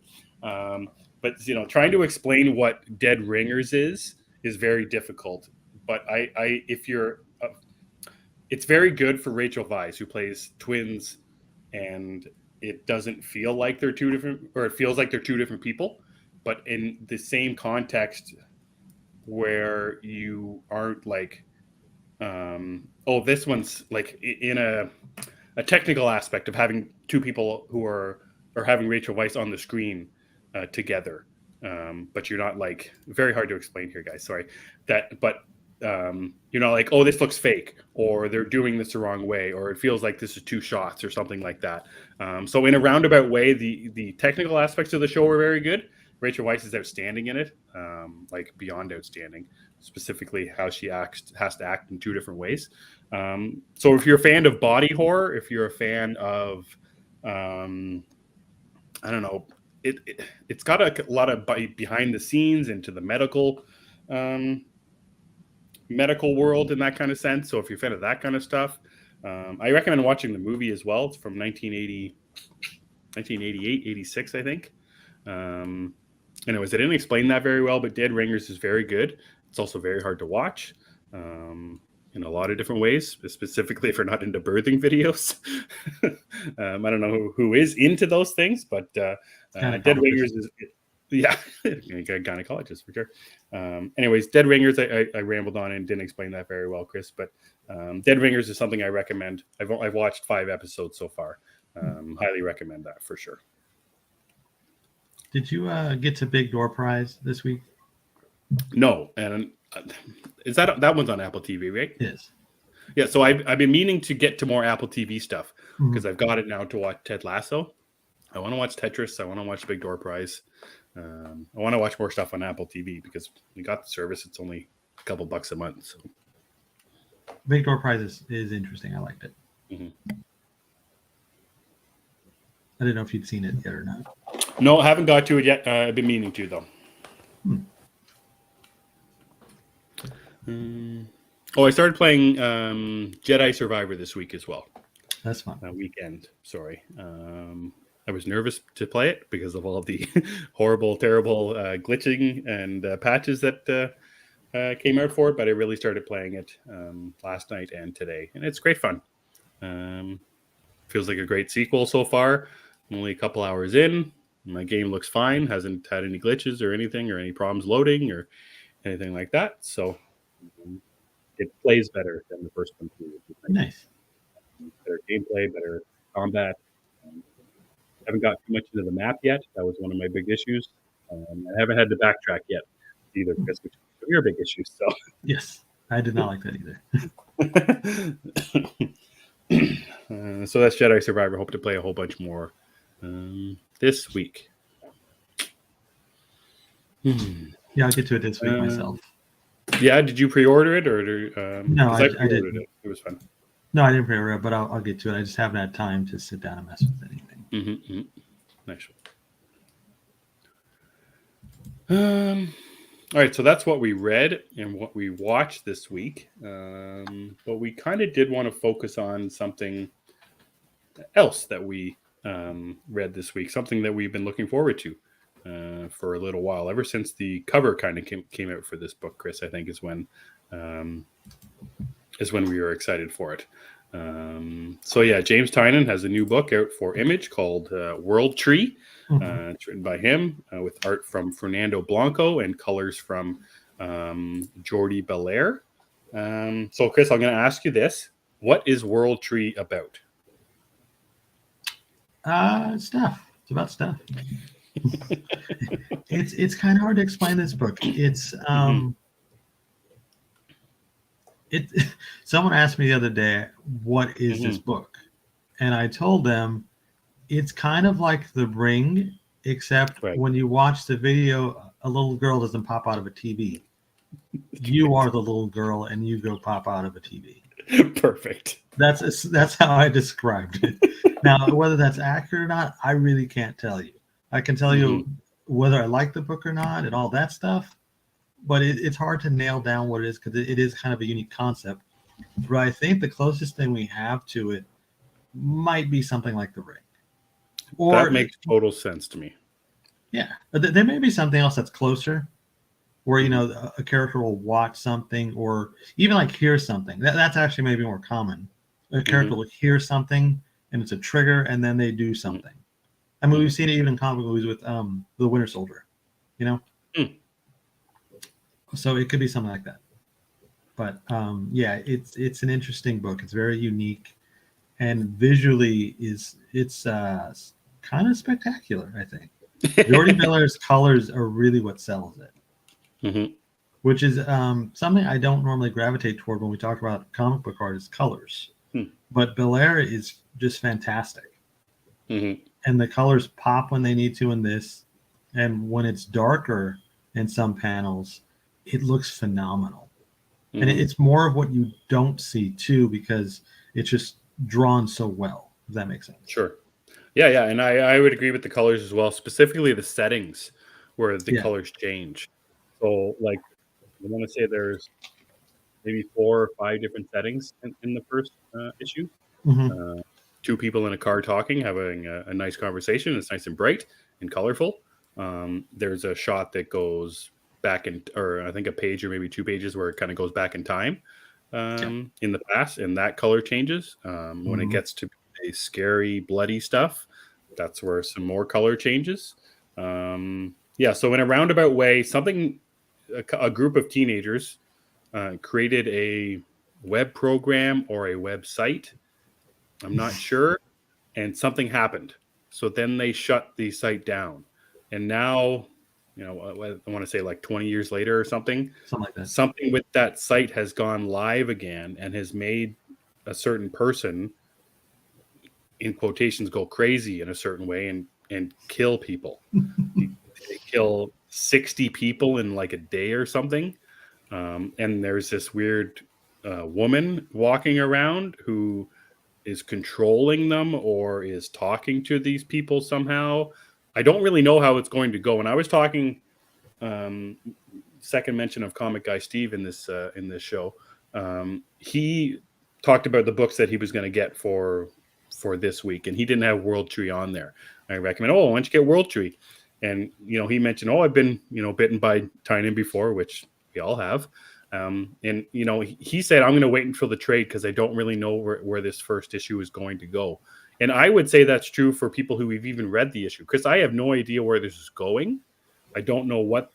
But you know, trying to explain what Dead Ringers is very difficult. But it's very good for Rachel Weisz, who plays twins, and it doesn't feel like they're two different, or it feels like they're two different people, but in the same context where you aren't like, this one's like in a technical aspect of having two people who are having Rachel Weisz on the screen together. But you're not like, very hard to explain here, guys. Sorry. You're not like, oh, this looks fake, or they're doing this the wrong way, or it feels like this is two shots or something like that. So in a roundabout way, the technical aspects of the show are very good. Rachel Weisz is outstanding in it, like beyond outstanding, specifically how she has to act in two different ways. So if you're a fan of body horror, if you're a fan of, I don't know, it's got a lot of behind the scenes into the medical world in that kind of sense. So if you're a fan of that kind of stuff, I recommend watching the movie as well. It's from 1988, 86, I think. Anyways, I didn't explain that very well, but Dead Ringers is very good. It's also very hard to watch in a lot of different ways, specifically if you're not into birthing videos. I don't know who is into those things, but Dead Ringers is... Yeah, gynecologist for sure. Anyways, Dead Ringers, I rambled on and didn't explain that very well, Chris. But Dead Ringers is something I recommend. I've watched 5 episodes so far. Highly recommend that for sure. Did you get to Big Door Prize this week? No, and is that one's on Apple TV, right? Yes. Yeah, so I've been meaning to get to more Apple TV stuff because I've got it now to watch Ted Lasso. I want to watch Tetris. I want to watch Big Door Prize. I want to watch more stuff on Apple TV because we got the service. It's only a couple bucks a month. So. Big Door Prize is interesting. I liked it. I didn't know if you'd seen it yet or not. No, I haven't got to it yet. I've been meaning to, though. I started playing Jedi Survivor this week as well. That's fun. Weekend, sorry. I was nervous to play it because of all the horrible, terrible glitching and patches that came out for it, but I really started playing it last night and today, and it's great fun. Feels like a great sequel so far. I'm only a couple hours in. My game looks fine, hasn't had any glitches or anything or any problems loading or anything like that, so it plays better than the first one too. Nice. Better gameplay, better combat. Haven't got too much into the map yet. That was one of my big issues. I haven't had to backtrack yet either, because which was your big issue. So yes, I did not like that either. So that's Jedi Survivor. Hope to play a whole bunch more this week. Yeah, I'll get to it this week myself. Yeah, did you pre-order it or no? I pre-ordered it. It was fun. No, I didn't pre-order it, but I'll get to it. I just haven't had time to sit down and mess with anything. Nice. All right, so that's what we read and what we watched this week. But we kind of did want to focus on something else that we read this week, something that we've been looking forward to for a little while, ever since the cover kind of came out for this book. Chris, I think is when we were excited for it. So yeah, James Tynion has a new book out for Image called World Tree. It's written by him with art from Fernando Blanco and colors from Jordi Belair. So Chris, I'm going to ask you this. What is World Tree about? Stuff. It's about stuff. It's kind of hard to explain this book. It's someone asked me the other day, what is this book? And I told them it's kind of like The Ring, except when you watch the video, a little girl doesn't pop out of a TV. You are the little girl and you go pop out of a TV. Perfect. That's how I described it. Now, whether that's accurate or not, I really can't tell you. I can tell you whether I like the book or not and all that stuff, but it's hard to nail down what it is because it is kind of a unique concept. But I think the closest thing we have to it might be something like The Ring. Or that makes total sense to me. Yeah, but there may be something else that's closer, where a character will watch something or even like hear something. That's actually maybe more common. A character will hear something and it's a trigger, and then they do something. I mean, we've seen it even in comic movies with the Winter Soldier, So it could be something like that. But yeah, it's an interesting book. It's very unique, and visually it's kind of spectacular. I think Jordi Belair's colors are really what sells it, which is something I don't normally gravitate toward when we talk about comic book art is colors. But Belair is just fantastic. And the colors pop when they need to in this, and when it's darker in some panels, it looks phenomenal. And it's more of what you don't see too, because it's just drawn so well. Does that make sense? Sure. Yeah, and I would agree with the colors as well, specifically the settings where the colors change. So, like, I want to say there's maybe 4 or 5 different settings in the first issue. 2 people in a car talking, having a nice conversation. It's nice and bright and colorful. There's a shot that goes back or I think a page or maybe 2 pages where it kind of goes back in time in the past, and that color changes. When it gets to scary, bloody stuff, that's where some more color changes. So in a roundabout way, a group of teenagers created a web program or a website. I'm not sure. And something happened. So then they shut the site down. And now, I want to say like 20 years later or something. Something like that. Something with that site has gone live again and has made a certain person, in quotations, go crazy in a certain way and kill people. They kill 60 people in like a day or something. And there's this weird woman walking around who is controlling them or is talking to these people somehow. I don't really know how it's going to go. And I was talking, second mention of Comic Guy Steve in this show. He talked about the books that he was going to get for this week, and he didn't have World Tree on there. I recommend, why don't you get World Tree? And he mentioned, I've been bitten by Tynion before, which we all have. And he said, I'm going to wait until the trade because I don't really know where this first issue is going to go. And I would say that's true for people who have even read the issue, because I have no idea where this is going. I don't know what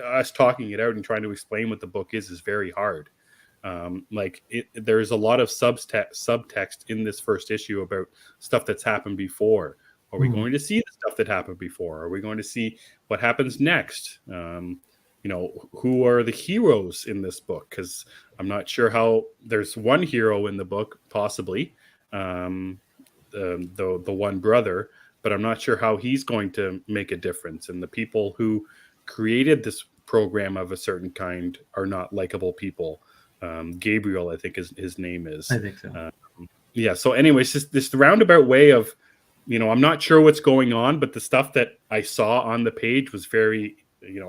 us talking it out and trying to explain what the book is very hard. There's a lot of subtext in this first issue about stuff that's happened before. Are we going to see the stuff that happened before? Are we going to see what happens next? Who are the heroes in this book? Because I'm not sure how. There's one hero in the book, possibly, the one brother, but I'm not sure how he's going to make a difference. And the people who created this program of a certain kind are not likable people. Gabriel, I think his name is. I think so. So anyways, this roundabout way of, I'm not sure what's going on, but the stuff that I saw on the page was very,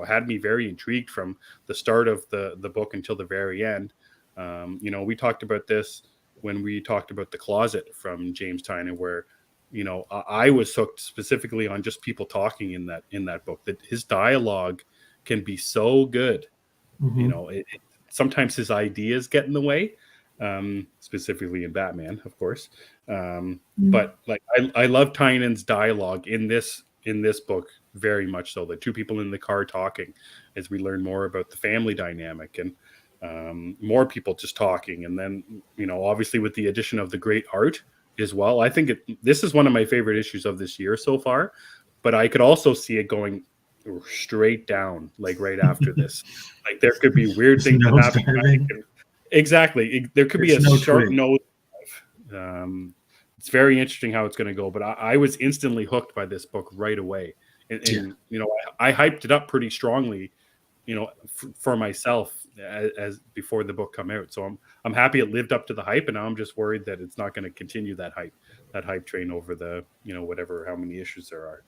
had me very intrigued from the start of the book until the very end. We talked about this when we talked about The Closet from James Tynion, where, I was hooked specifically on just people talking in that book, that his dialogue can be so good. Mm-hmm. Sometimes his ideas get in the way, specifically in Batman, of course. But I love Tynion's dialogue in this book very much so. The two people in the car talking as we learn more about the family dynamic, and more people just talking. And then, obviously with the addition of the great art as well, I think this is one of my favorite issues of this year so far, but I could also see it going straight down, right after this. There could be weird things that happen. Exactly. There could be a sharp nose. It's very interesting how it's going to go, but I was instantly hooked by this book right away. And I hyped it up pretty strongly, for myself as before the book come out. So I'm happy it lived up to the hype, and now I'm just worried that it's not going to continue that hype train over the, how many issues there are.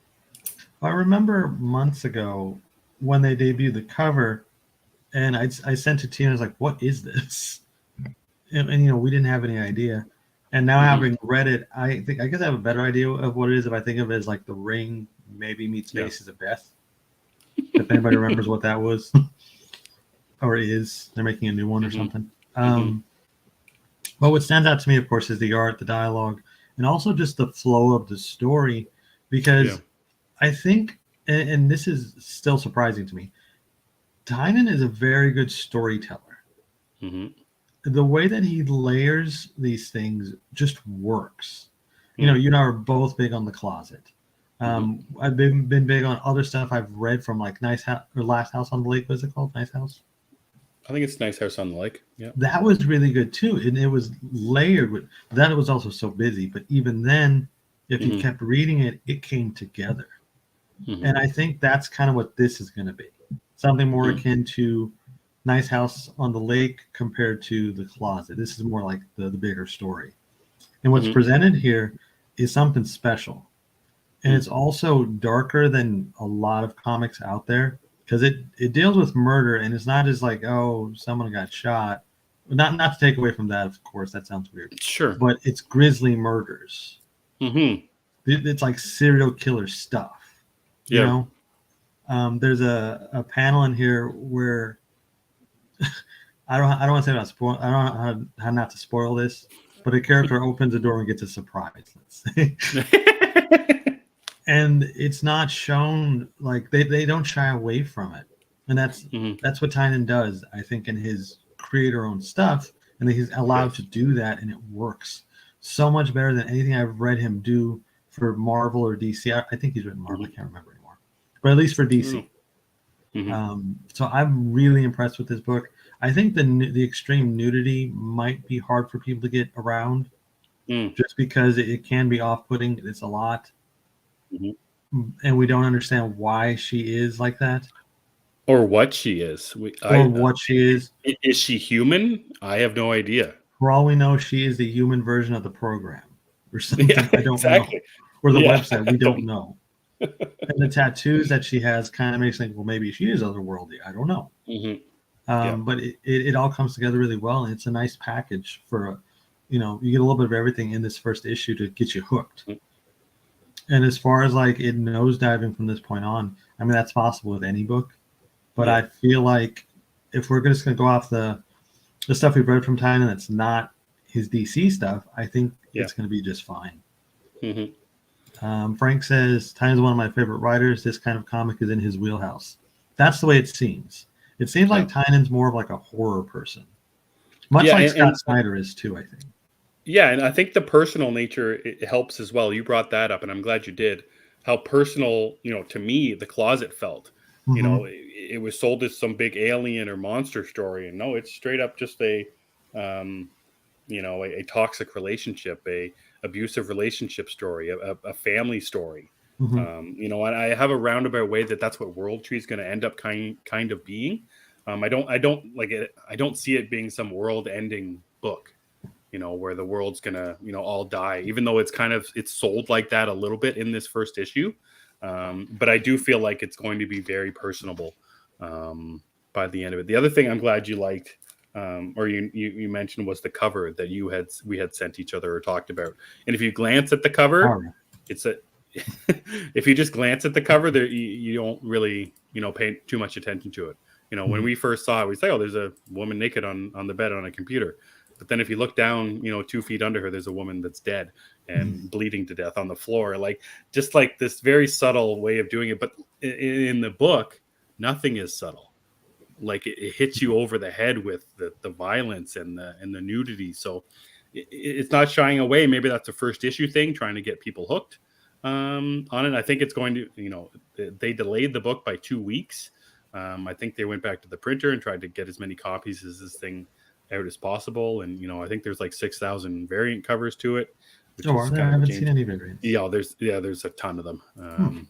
I remember months ago when they debuted the cover, and I sent it to you, and I was like, what is this? And we didn't have any idea. And now having read it, I guess I have a better idea of what it is if I think of it as like The Ring maybe meets Faces of Death. If anybody remembers what that was. Or is. They're making a new one or something. But what stands out to me, of course, is the art, the dialogue, and also just the flow of the story. Because I think, and this is still surprising to me, Tynion is a very good storyteller. The way that he layers these things just works. You and I are both big on The Closet. I've been big on other stuff I've read from, like Nice House or Last House on the Lake. What's it called? Nice House? I think it's Nice House on the Lake. Yeah, that was really good too, and it was layered with that. It was also so busy, but even then, if you kept reading it, it came together. And I think that's kind of what this is going to be. Something more akin to Nice House on the Lake compared to The Closet. This is more like the bigger story. And what's presented here is something special. And it's also darker than a lot of comics out there, because it deals with murder, and it's not just like, oh, someone got shot. Not to take away from that, of course, that sounds weird. Sure. But it's grisly murders. It's like serial killer stuff. You know? There's a panel in here where I don't want to say about spoil. I don't know how not to spoil this, but a character opens the door and gets a surprise. Let's say. And it's not shown, like they don't shy away from it, and that's what Tynion does, I think, in his creator-owned stuff, and he's allowed to do that, and it works so much better than anything I've read him do for Marvel or DC. I think he's written Marvel. I can't remember anymore, but at least for DC. So I'm really impressed with this book. I think the extreme nudity might be hard for people to get around, just because it can be off-putting. It's a lot. And we don't understand why she is like that, or what she is. What she is. Is she human? I have no idea. For all we know, she is the human version of the program, or something. I don't know. or the website. We don't know. And the tattoos that she has kind of makes me think, well, maybe she is otherworldly. I don't know. But it all comes together really well, and it's a nice package for, you get a little bit of everything in this first issue to get you hooked. And as far as like it nosediving from this point on, I mean, that's possible with any book. But I feel like if we're just going to go off the stuff we've read from Tynion that's not his DC stuff, I think it's going to be just fine. Frank says, Tynion's one of my favorite writers. This kind of comic is in his wheelhouse. That's the way it seems. It seems like Tynion's more of like a horror person. Much like Scott Snyder is too, I think. Yeah, and I think the personal nature, it helps as well. You brought that up, and I'm glad you did. How personal, to me, The Closet felt. It was sold as some big alien or monster story, and no, it's straight up just a toxic relationship, a abusive relationship story, a family story. And I have a roundabout way that's what World Tree is going to end up kind of being. I don't like it. I don't see it being some world-ending book, where the world's gonna, all die. Even though it's sold like that a little bit in this first issue, but I do feel like it's going to be very personable by the end of it. The other thing I'm glad you liked, or you mentioned, was the cover that we had sent each other or talked about. And if you glance at the cover, if you just glance at the cover, there you don't really pay too much attention to it. When we first saw it, we say, oh, there's a woman naked on the bed on a computer. But then if you look down, 2 feet under her, there's a woman that's dead and bleeding to death on the floor. Just like this very subtle way of doing it. But in the book, nothing is subtle. Like it hits you over the head with the violence and the nudity. So it's not shying away. Maybe that's a first issue thing, trying to get people hooked on it. I think it's going to, they delayed the book by 2 weeks. I think they went back to the printer and tried to get as many copies as this thing out as possible. And, I think there's like 6,000 variant covers to it. I haven't seen any variants. There's a ton of them.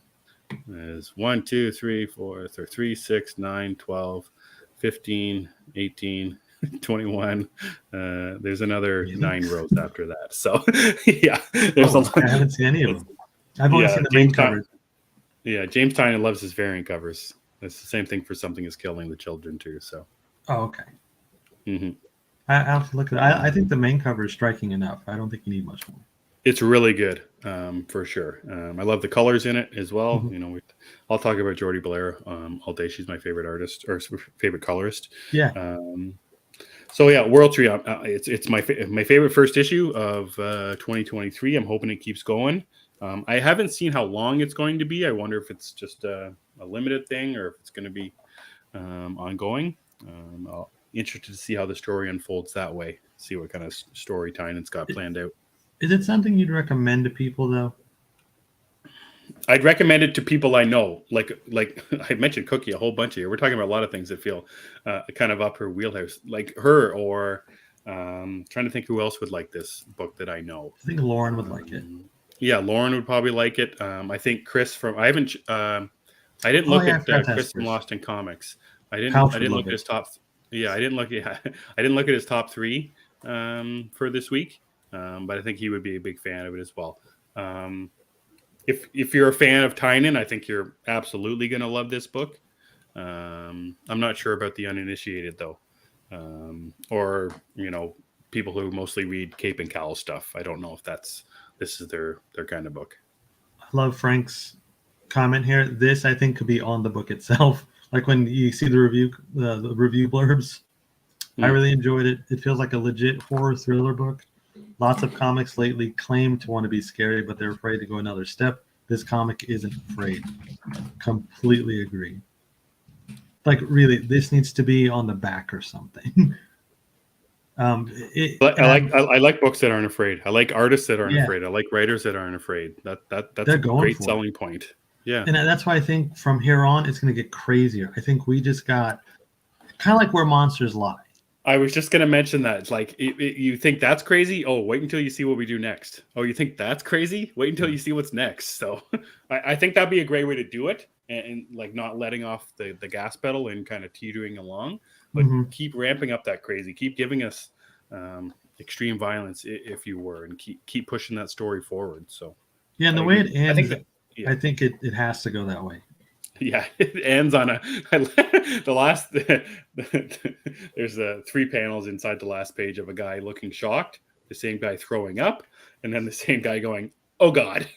There's 1, 2, 3, 4, 3, 6, 9, 12, 15, 18, 21. There's another 9 rows after that. So there's a lot. I haven't seen any of them. I've only seen the main covers. James Tynion loves his variant covers. It's the same thing for Something Is Killing the Children too. So. Oh, okay. I have to look at it. I think the main cover is striking enough. I don't think you need much more. It's really good, for sure. I love the colors in it as well. I'll talk about Jordie Bellaire all day. She's my favorite artist or favorite colorist. Yeah. World Tree. It's my favorite first issue of 2023. I'm hoping it keeps going. I haven't seen how long it's going to be. I wonder if it's just a limited thing or if it's going to be ongoing. Interested to see how the story unfolds that way. See what kind of story Tynion's got planned out. Is it something you'd recommend to people, though? I'd recommend it to people I know. Like I mentioned Cookie a whole bunch of here. We're talking about a lot of things that feel kind of up her wheelhouse. Like her, or trying to think who else would like this book that I know. I think Lauren would like it. Yeah, Lauren would probably like it. I think Chris from I didn't look at Chris from Lost in Comics. I didn't look at his top. Yeah, I didn't look at his top 3 for this week. But I think he would be a big fan of it as well. If you're a fan of Tynion, I think you're absolutely going to love this book. I'm not sure about the uninitiated though, or people who mostly read Cape and Cowl stuff. I don't know if this is their kind of book. I love Frank's comment here. This I think could be on the book itself. Like when you see the review blurbs, I really enjoyed it. It feels like a legit horror thriller book. Lots of comics lately claim to want to be scary, but they're afraid to go another step. This comic isn't afraid. Completely agree. Like really, this needs to be on the back or something. I like books that aren't afraid. I like artists that aren't afraid. I like writers that aren't afraid. That's a great selling point. Yeah, and that's why I think from here on it's going to get crazier. I think we just got kind of like Where Monsters Lie. I was just going to mention that. It's like, you think that's crazy? Oh, wait until you see what we do next. Oh, you think that's crazy? Wait until you see what's next. So I think that'd be a great way to do it, and like not letting off the gas pedal and kind of teetering along, but keep ramping up that crazy. Keep giving us extreme violence, if you were, and keep pushing that story forward. So Yeah, and the way it ends, yeah. I think it has to go that way. Yeah, it ends on the last. There's 3 panels inside the last page of a guy looking shocked, the same guy throwing up, and then the same guy going, "Oh God,"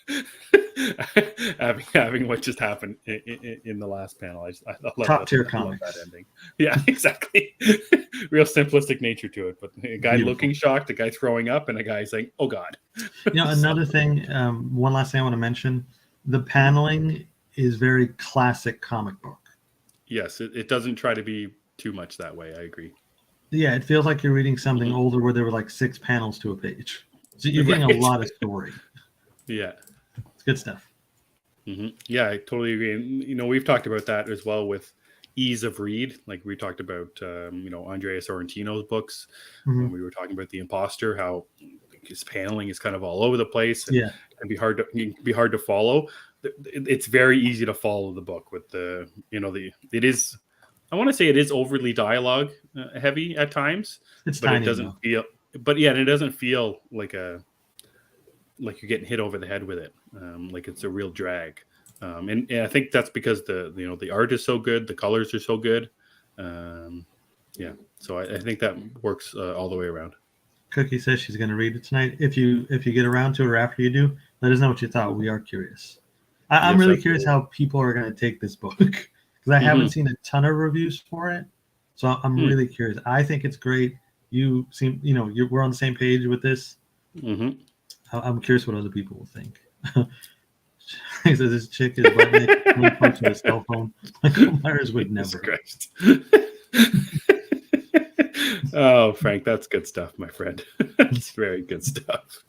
having what just happened in the last panel. I love Top tier I love comics. that ending. Yeah, exactly. Real simplistic nature to it, but a guy Beautiful. looking shocked, a guy throwing up, and a guy saying, "Oh God." Another thing. One last thing I want to mention: the paneling is very classic comic book. Yes, it doesn't try to be too much that way. I agree. Yeah, it feels like you're reading something older where there were like 6 panels to a page. So you're getting a lot of story. Yeah. It's good stuff. Yeah, I totally agree. And, we've talked about that as well with ease of read. Like we talked about, Andrea Sorrentino's books when we were talking about The Imposter, how his paneling is kind of all over the place and it can be hard to follow. It's very easy to follow the book with it is, I want to say it is overly dialogue heavy at times, but it doesn't feel, it doesn't feel like you're getting hit over the head with it. Like it's a real drag. And I think that's because the art is so good. The colors are so good. So I think that works all the way around. Cookie says she's going to read it tonight. If you get around to it or after you do, let us know what you thought. We are curious. I'm really curious how people are going to take this book because I haven't seen a ton of reviews for it. So I'm really curious. I think it's great. You seem, we're on the same page with this. I'm curious what other people will think. He says this chick is butt punching a cell phone. Michael Myers would never. Christ. Oh, Frank, that's good stuff, my friend. That's very good stuff.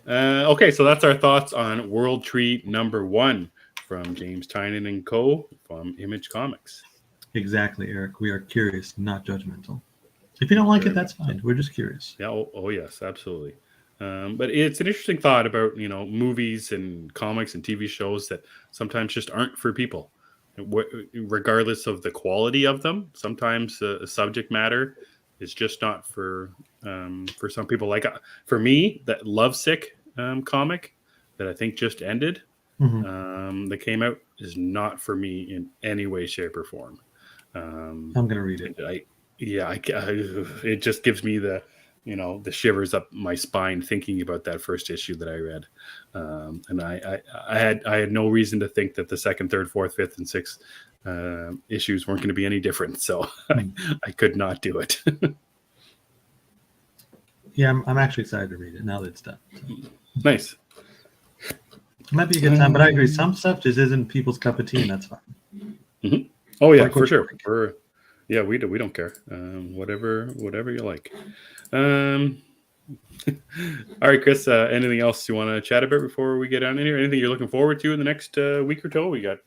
Okay, so that's our thoughts on World Tree #1 from James Tynion and Co. from Image Comics. Exactly, Eric. We are curious, not judgmental. If you don't like it, that's fine. We're just curious. Yeah. Oh yes, absolutely. But it's an interesting thought about movies and comics and TV shows that sometimes just aren't for people, regardless of the quality of them. Sometimes the subject matter is just not for some people. Like for me, that Lovesick comic that I think just ended, that came out, is not for me in any way, shape, or form. I'm gonna read it. It just gives me the shivers up my spine thinking about that first issue that I read, and I had no reason to think that the second, third, fourth, fifth, and sixth issues weren't going to be any different. So I could not do it. Yeah, I'm actually excited to read it now that it's done. So. Nice. It might be a good time, but I agree. Some stuff just isn't people's cup of all, and that's fine. Oh yeah, for sure. We don't care. Whatever you like. All right, Chris. Anything else you want to chat about before we get on in here? Anything you're looking forward to in the next week or so? We got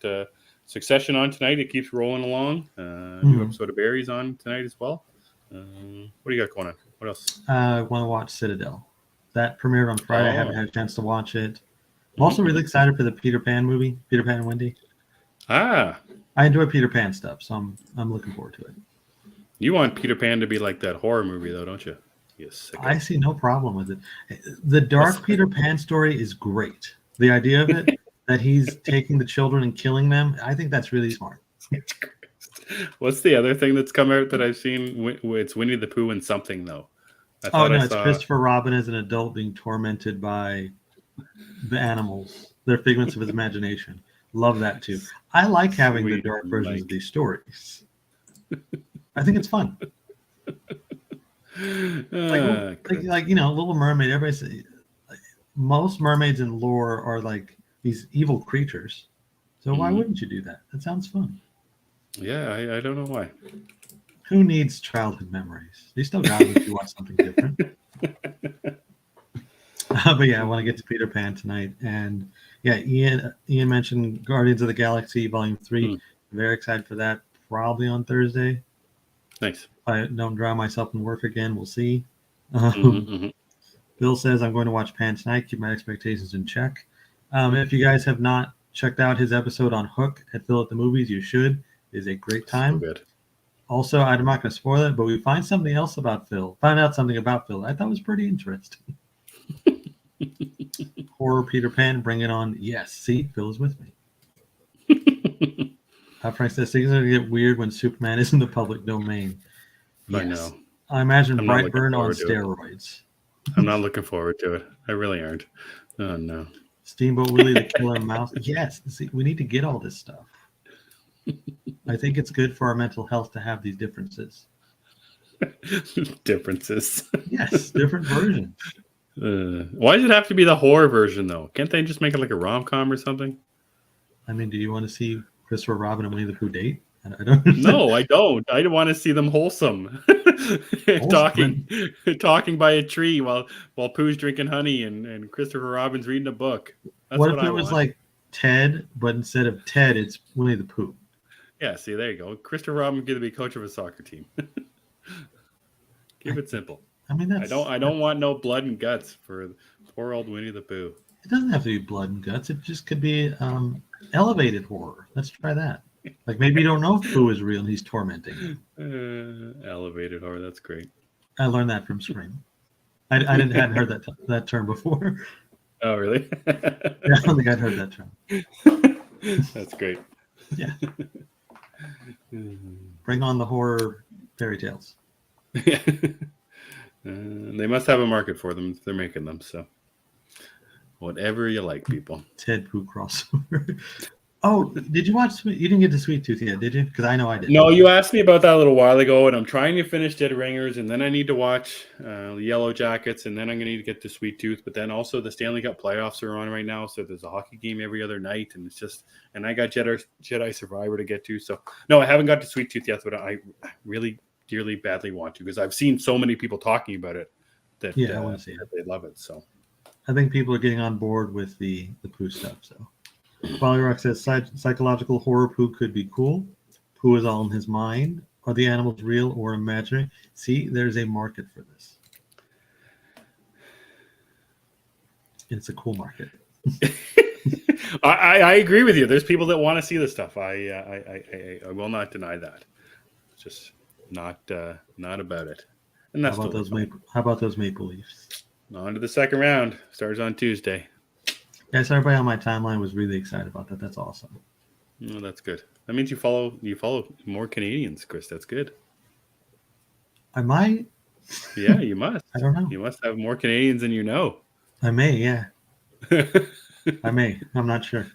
Succession on tonight. It keeps rolling along. New episode of Barry's on tonight as well. What do you got going on? What else? I want to watch Citadel. That premiered on Friday. I haven't had a chance to watch it. I'm also really excited for the Peter Pan movie, Peter Pan and Wendy. I enjoy Peter Pan stuff, so I'm looking forward to it. You want Peter Pan to be like that horror movie, though, don't you? Yes. I see no problem with it. The dark Peter Pan story is great. The idea of it, that he's taking the children and killing them, I think that's really smart. What's the other thing that's come out that I've seen? It's Winnie the Pooh and something, though. It's Christopher Robin as an adult being tormented by the animals. They're figments of his imagination. Love that, too. I like having the dark versions of these stories. I think it's fun. Like Little Mermaid. Everybody says most mermaids in lore are like these evil creatures. So why wouldn't you do that? That sounds fun. Yeah, I don't know why. Who needs childhood memories? You still got it if you want something different. But yeah, I want to get to Peter Pan tonight. And yeah, Ian mentioned Guardians of the Galaxy Volume 3. Very excited for that. Probably on Thursday. Nice. If I don't drown myself in work again, we'll see. Bill says I'm going to watch Pan tonight. Keep my expectations in check. If you guys have not checked out his episode on Hook at Phil at the Movies, you should. It is a great time. So good. Also, I'm not going to spoil it, but we find something else about Phil. Found out something about Phil I thought was pretty interesting. Horror Peter Pan, bring it on. Yes, see, Phil is with me. Frank says things are going to get weird when Superman is in the public domain. Yes. I know. I imagine Brightburn on steroids. I'm not looking forward to it. I really aren't. Oh, no. Steamboat Willie the Killer Mouse. Yes, see, we need to get all this stuff. I think it's good for our mental health to have these differences. Differences. Yes, different versions. Why does it have to be the horror version, though? Can't they just make it like a rom-com or something? I mean, do you want to see Christopher Robin and Winnie the Pooh date? I don't. No, I don't. I want to see them wholesome. talking by a tree while Pooh's drinking honey and Christopher Robin's reading a book. That's what if it was like Ted, but instead of Ted, it's Winnie the Pooh? Yeah, see, there you go. Christopher Robin's going to be coach of a soccer team. Keep it simple. I mean, I don't want no blood and guts for poor old Winnie the Pooh. It doesn't have to be blood and guts. It just could be elevated horror. Let's try that. Like maybe you don't know if Pooh is real and he's tormenting. Elevated horror. That's great. I learned that from Scream. I hadn't heard that term before. Oh, really? Yeah, I don't think I'd heard that term. That's great. Yeah. Bring on the horror fairy tales. Yeah. They must have a market for them if they're making them. So whatever you like, people. Ted Pooh crossover. Oh, did you watch? You didn't get to Sweet Tooth yet, did you? Because I know I did. No, you asked me about that a little while ago, and I'm trying to finish Dead Ringers, and then I need to watch Yellow Jackets, and then I'm going to need to get to Sweet Tooth. But then also the Stanley Cup playoffs are on right now, so there's a hockey game every other night, and it's just, and I got Jedi Survivor to get to. So no, I haven't got to Sweet Tooth yet, but I really dearly badly want to because I've seen so many people talking about it that I want to see it. They love it. So I think people are getting on board with the Pooh stuff. So Polyrock says psychological horror Pooh could be cool. Pooh is all in his mind. Are the animals real or imaginary? See, there's a market for this. It's a cool market. I agree with you. There's people that want to see this stuff. I will not deny that. It's just not about it. And that's how about those Maple Leafs? On to the second round. Starts on Tuesday. Yes, everybody on my timeline was really excited about that. That's awesome. Oh, that's good. That means you follow more Canadians, Chris. That's good. I might. Yeah, you must. I don't know. You must have more Canadians than you know. I may, yeah. I may. I'm not sure.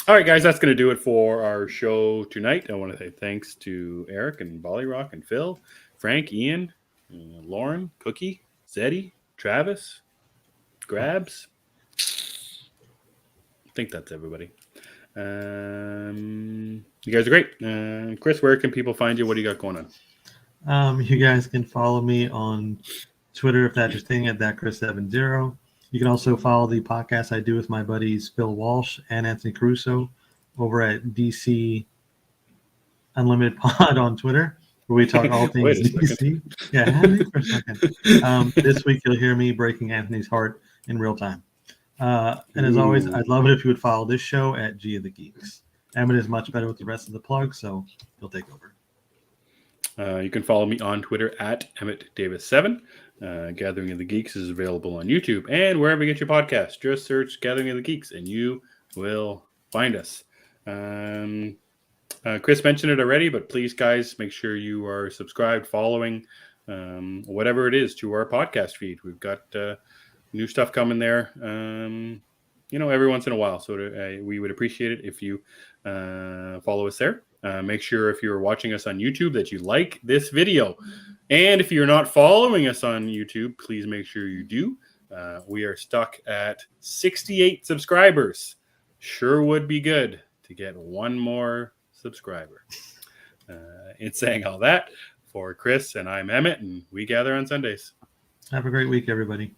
All right, guys, that's going to do it for our show tonight. I want to say thanks to Eric and Bollyrock and Phil, Frank, Ian, Lauren, Cookie, Zeddy, Travis, Grabs. I think that's everybody. You guys are great. Chris, where can people find you? What do you got going on? You guys can follow me on Twitter, if that's your thing, at thatchris70. You can also follow the podcast I do with my buddies Phil Walsh and Anthony Caruso over at DC Unlimited Pod on Twitter, where we talk all things DC. Yeah, hang for a second. This week you'll hear me breaking Anthony's heart in real time. And as always, I'd love it if you would follow this show at G of the Geeks. Emmet is much better with the rest of the plugs, so he'll take over. You can follow me on Twitter at EmmettDavis7. Gathering of the Geeks is available on YouTube and wherever you get your podcast. Just search Gathering of the Geeks and you will find us. Chris mentioned it already, but please, guys, make sure you are subscribed, following, whatever it is, to our podcast feed. We've got new stuff coming there, every once in a while. So we would appreciate it if you follow us there. Make sure if you're watching us on YouTube that you like this video. And if you're not following us on YouTube, please make sure you do. We are stuck at 68 subscribers. Sure would be good to get one more subscriber. In saying all that, for Chris and I'm Emmet, and we gather on Sundays. Have a great week, everybody.